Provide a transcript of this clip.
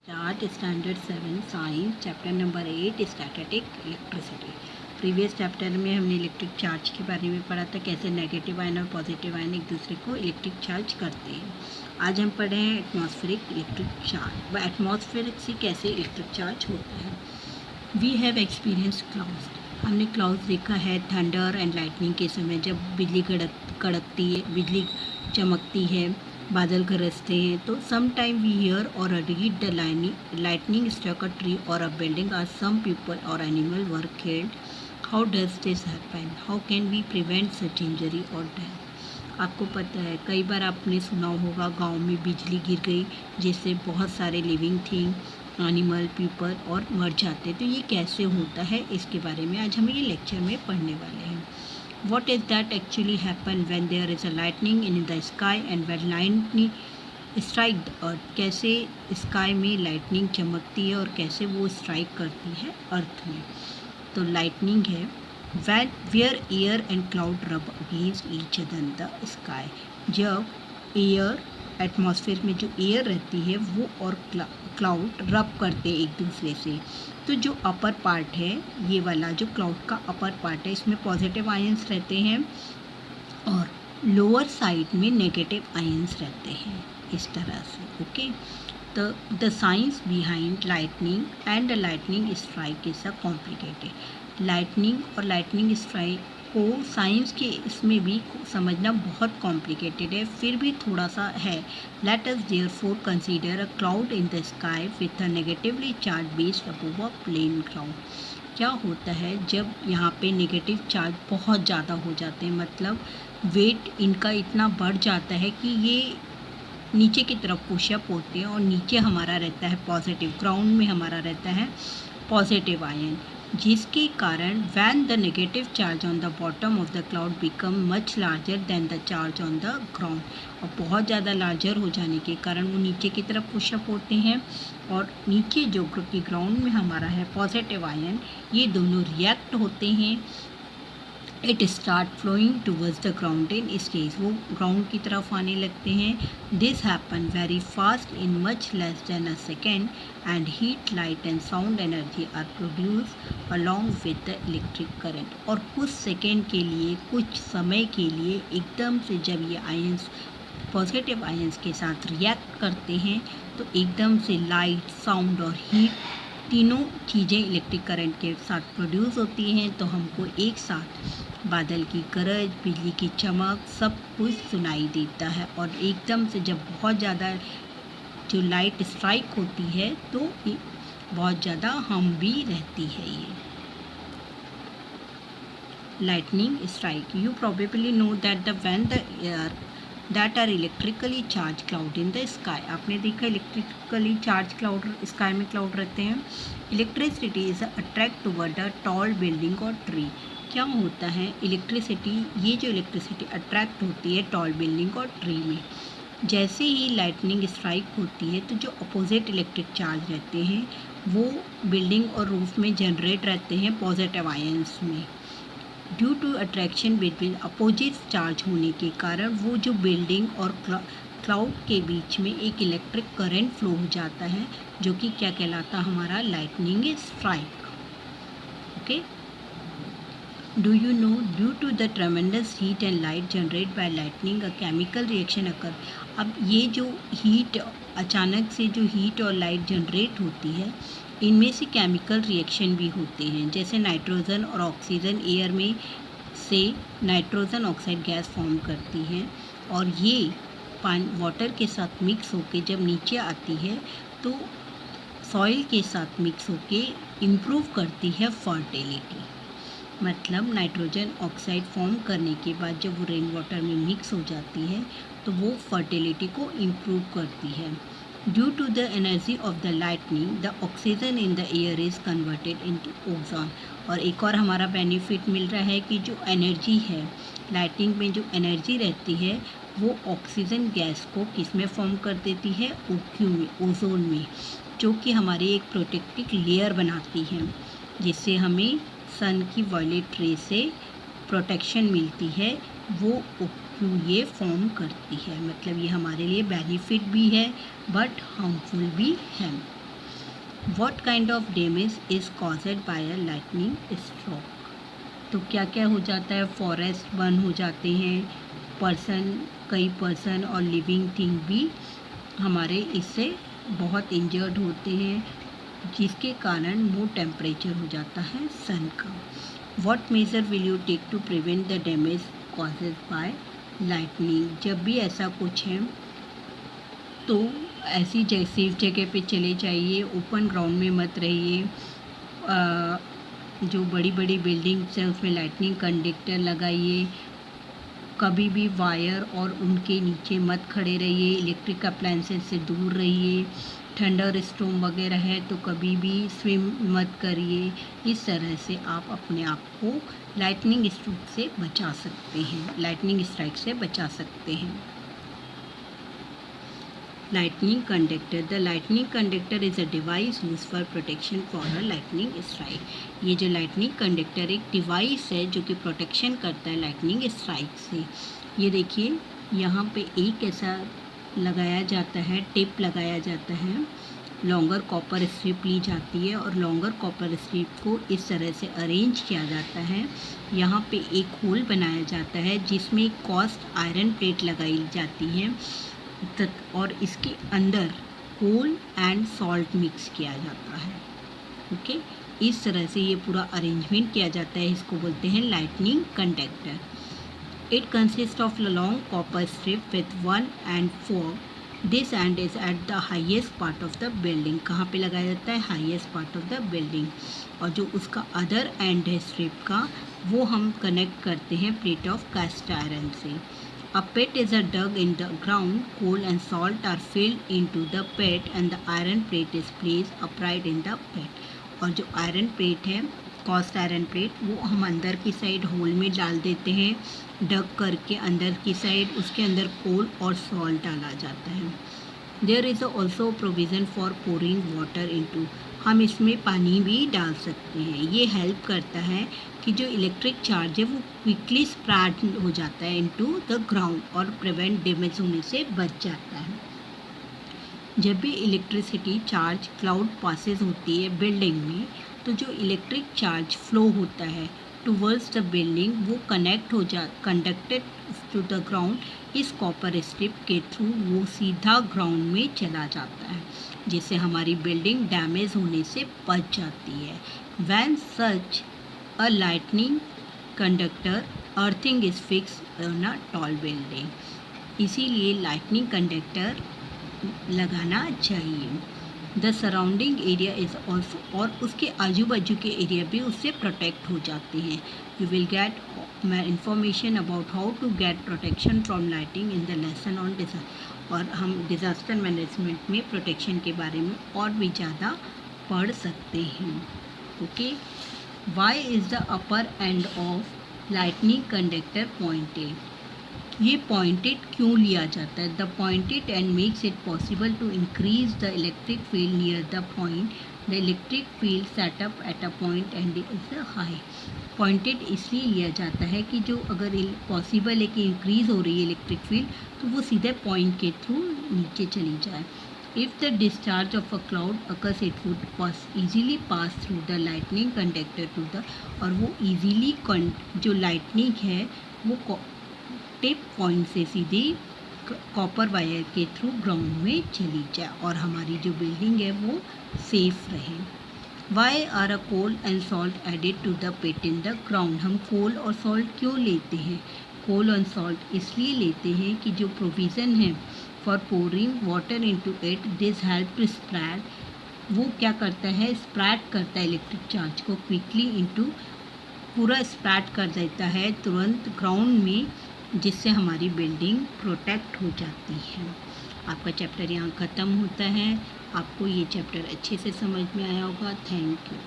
Start Standard 7 Science Chapter Number 8 Static Electricity। Previous chapter में हमने electric charge के बारे में पढ़ा था, कैसे नेगेटिव आयन और पॉजिटिव आयन एक दूसरे को इलेक्ट्रिक चार्ज करते हैं। आज हम पढ़े हैं एटमॉस्फेरिक इलेक्ट्रिक चार्ज, व एटमॉस्फेरिक से कैसे इलेक्ट्रिक चार्ज होता है। वी हैव एक्सपीरियंस क्लाउड्स, हमने क्लाउड्स देखा है थंडर एंड लाइटनिंग के समय, जब बिजली कड़कती है, बिजली चमकती है, बादल गरजते हैं। तो सम टाइम वी हियर और read the lightning struck a tree or a building as some people or animal were killed. How does this happen? How can we prevent such injury or death? आपको पता है, कई बार आपने सुना होगा गांव में बिजली गिर गई जिससे बहुत सारे लिविंग थिंग, एनिमल, पीपल और मर जाते। तो ये कैसे होता है, इसके बारे में आज हम ये लेक्चर में पढ़ने वाले हैं। What is that actually happen when there is a lightning in the sky and when lightning strike the earth? कैसे स्काई में लाइटनिंग चमकती है और कैसे वो स्ट्राइक करती है अर्थ में। तो लाइटनिंग है when where air and cloud rub against each other in the sky। जब एयर, एटमॉस्फेयर में जो एयर रहती है वो और क्लाउड रब करते हैं एक दूसरे से। तो जो अपर पार्ट है, ये वाला जो क्लाउड का अपर पार्ट है, इसमें पॉजिटिव आयंस रहते हैं और लोअर साइड में नेगेटिव आयंस रहते हैं, इस तरह से। ओके, तो the science behind lightning and the lightning strike is a complicated. Lightning और लाइटनिंग स्ट्राइक को साइंस के इसमें भी समझना बहुत कॉम्प्लिकेटेड है, फिर भी थोड़ा सा है। Let us therefore consider a cloud in the sky with a negatively charge based above a plane cloud. क्या होता है जब यहाँ पे नेगेटिव चार्ज बहुत ज़्यादा हो जाते हैं, मतलब वेट इनका इतना बढ़ जाता है कि ये नीचे की तरफ पुशअप होते हैं और नीचे हमारा रहता है पॉजिटिव, ग्राउंड में हमारा रहता है पॉजिटिव आयन, जिसके कारण when the negative charge on the bottom of the cloud become much larger than the charge on the ground. और बहुत ज़्यादा लार्जर हो जाने के कारण वो नीचे की तरफ पुशअप होते हैं और नीचे जो कि ग्राउंड में हमारा है पॉजिटिव आयन, ये दोनों रिएक्ट होते हैं। It start flowing towards the ground in stage, वो ग्राउंड की तरफ आने लगते हैं। This happen very fast in much less than a second and heat, light and sound energy are produce along with the electric current. और कुछ second के लिए, कुछ समय के लिए एकदम से जब ये आयंस पॉजिटिव आयंस के साथ रिएक्ट करते हैं तो एकदम से लाइट, साउंड और हीट, तीनों चीज़ें इलेक्ट्रिक करंट के साथ प्रोड्यूस होती हैं। तो हमको एक साथ बादल की गरज, बिजली की चमक, सब कुछ सुनाई देता है। और एकदम से जब बहुत ज़्यादा जो लाइट स्ट्राइक होती है तो बहुत ज़्यादा हम भी रहती है ये lightning strike. You probably know that the when the air that are electrically charged cloud in the sky, आपने देखा इलेक्ट्रिकली चार्ज क्लाउड स्काई में क्लाउड रहते हैं। Electricity is attract toward a tall building और ट्री। क्या होता है electricity, ये जो इलेक्ट्रिसिटी अट्रैक्ट होती है टॉल बिल्डिंग और ट्री में। जैसे ही लाइटनिंग स्ट्राइक होती है तो जो अपोजिट इलेक्ट्रिक चार्ज रहते हैं वो बिल्डिंग और रूफ में जनरेट रहते हैं पॉजिटिव आयंस में। Due to attraction between opposite charge होने के कारण वो जो बिल्डिंग और क्लाउड के बीच में एक इलेक्ट्रिक करंट फ्लो हो जाता है, जो कि क्या कहलाता है हमारा lightning strike. Okay, do you know due to the tremendous heat and light generate by lightning a chemical reaction occur. अब ये जो हीट, अचानक से जो हीट और लाइट जनरेट होती है, इनमें से केमिकल रिएक्शन भी होते हैं। जैसे नाइट्रोजन और ऑक्सीजन एयर में से नाइट्रोजन ऑक्साइड गैस फॉर्म करती हैं और ये पानी वाटर के साथ मिक्स होके जब नीचे आती है तो सॉइल के साथ मिक्स होके इम्प्रूव करती है फर्टिलिटी। मतलब नाइट्रोजन ऑक्साइड फॉर्म करने के बाद जब वो रेन वाटर में मिक्स हो जाती है तो वो फर्टिलिटी को इम्प्रूव करती है। Due to the energy of the lightning the oxygen in the air is converted into ozone. और एक और हमारा बेनिफिट मिल रहा है कि जो एनर्जी है, लाइटनिंग में जो एनर्जी रहती है वो ऑक्सीजन गैस को किस में फॉर्म कर देती है, ओक्यू में, ओजोन में, जो कि हमारी एक प्रोटेक्टिव लेयर बनाती है, जिससे हमें सन की वायलेट रे से प्रोटेक्शन मिलती है। वो ओक्यू ये फॉर्म करती है, मतलब ये हमारे लिए बेनिफिट भी है बट हार्मफुल भी है। What kind of damage is caused by a lightning stroke. तो क्या क्या हो जाता है, फॉरेस्ट बर्न हो जाते हैं, कई पर्सन और लिविंग थिंग भी हमारे इससे बहुत इंजर्ड होते हैं, जिसके कारण मोर टेम्परेचर हो जाता है सन का। What measure will you take to prevent the damage causes by lightning. जब भी ऐसा कुछ है तो ऐसी सेफ जगह पे चले जाइए, ओपन ग्राउंड में मत रहिए। जो बड़ी बड़ी बिल्डिंग्स हैं उसमें लाइटनिंग कंडक्टर लगाइए। कभी भी वायर और उनके नीचे मत खड़े रहिए। इलेक्ट्रिक अप्लायंसेस से दूर रहिए। थंडर स्टॉर्म वगैरह है तो कभी भी स्विम मत करिए। इस तरह से आप अपने आप को लाइटनिंग स्ट्रोक से बचा सकते हैं, लाइटनिंग स्ट्राइक से बचा सकते हैं। Lightning conductor. The lightning conductor is a device used for protection for a lightning strike. ये जो lightning conductor एक डिवाइस है जो कि प्रोटेक्शन करता है lightning strike से। ये देखिए यहाँ पे एक ऐसा लगाया जाता है, टिप लगाया जाता है, लॉन्गर कॉपर स्ट्रिप ली जाती है और लॉन्गर कॉपर स्ट्रिप को इस तरह से अरेंज किया जाता है। यहाँ पे एक होल बनाया जाता है जिसमें कॉस्ट आयरन प्लेट लगाई जाती है और इसके अंदर कोल एंड सॉल्ट मिक्स किया जाता है। ओके, इस तरह से ये पूरा अरेंजमेंट किया जाता है। इसको बोलते हैं lightning conductor. It consist of long copper strip with 1 and 4। This and is at the highest part of the building. कहाँ पे लगाया जाता है? Highest part of the building. और जो उसका अदर एंड है स्ट्रिप का, वो हम कनेक्ट करते हैं प्लेट ऑफ कास्ट आयरन से। A pit is dug in the ground, coal and salt are filled into the pit and the iron plate is placed upright in the pit। और जो iron plate है, cost iron plate, वो हम अंदर की side whole में डाल देते हैं, डग करके अंदर की साइड उसके अंदर कोल और सॉल्ट डाला जाता है। There is also provision for pouring water into. हम इसमें पानी भी डाल सकते हैं। ये हेल्प करता है कि जो इलेक्ट्रिक चार्ज है वो क्विकली स्प्रेड हो जाता है इनटू द ग्राउंड और प्रिवेंट डैमेज होने से बच जाता है। जब भी इलेक्ट्रिसिटी चार्ज क्लाउड पासेस होती है बिल्डिंग में, तो जो इलेक्ट्रिक चार्ज फ्लो होता है टूवर्ड्स ड बिल्डिंग, वो कंडक्टेड टू द ग्राउंड इस कॉपर स्ट्रिप के थ्रू वो सीधा ग्राउंड में चला जाता है, जिससे हमारी बिल्डिंग डैमेज होने से बच जाती है। When such a lightning conductor earthing is fix on a tall building. इसीलिए लाइटनिंग कंडक्टर लगाना चाहिए। The surrounding area is also, और उसके आजू बाजू के एरिया भी उससे प्रोटेक्ट हो जाते हैं। You will get information about how to get protection from lighting in the lesson on disaster. और हम डिज़ास्टर मैनेजमेंट में प्रोटेक्शन के बारे में और भी ज़्यादा पढ़ सकते हैं। Okay, why is the upper end of lightning conductor pointed. ये पॉइंटेड क्यों लिया जाता है? The pointed end makes it possible to increase the electric field near the point. The electric field set up at a point end is high. Pointed इसलिए लिया जाता है कि जो अगर पॉसिबल है कि इंक्रीज़ हो रही है इलेक्ट्रिक फील्ड, तो वो सीधे पॉइंट के थ्रू नीचे चली जाए। If the discharge of a cloud occurs, it would easily pass through the lightning conductor to the, और वो ईजीली जो लाइटनिंग है वो टिप पॉइंट से सीधी कॉपर वायर के थ्रू ग्राउंड में चली जाए और हमारी जो बिल्डिंग है वो सेफ रहे। Why are a coal and salt added to the pit in the ground. हम कोल और सॉल्ट क्यों लेते हैं? कोल और सॉल्ट इसलिए लेते हैं कि जो प्रोविज़न है for pouring water into it, this help to spread. वो क्या करता है? स्प्रेड करता है इलेक्ट्रिक चार्ज को क्विकली इनटू, पूरा स्प्रेड कर देता है तुरंत ग्राउंड में, जिससे हमारी बिल्डिंग प्रोटेक्ट हो जाती है। आपका चैप्टर यहाँ ख़त्म होता है। आपको ये चैप्टर अच्छे से समझ में आया होगा। Thank you.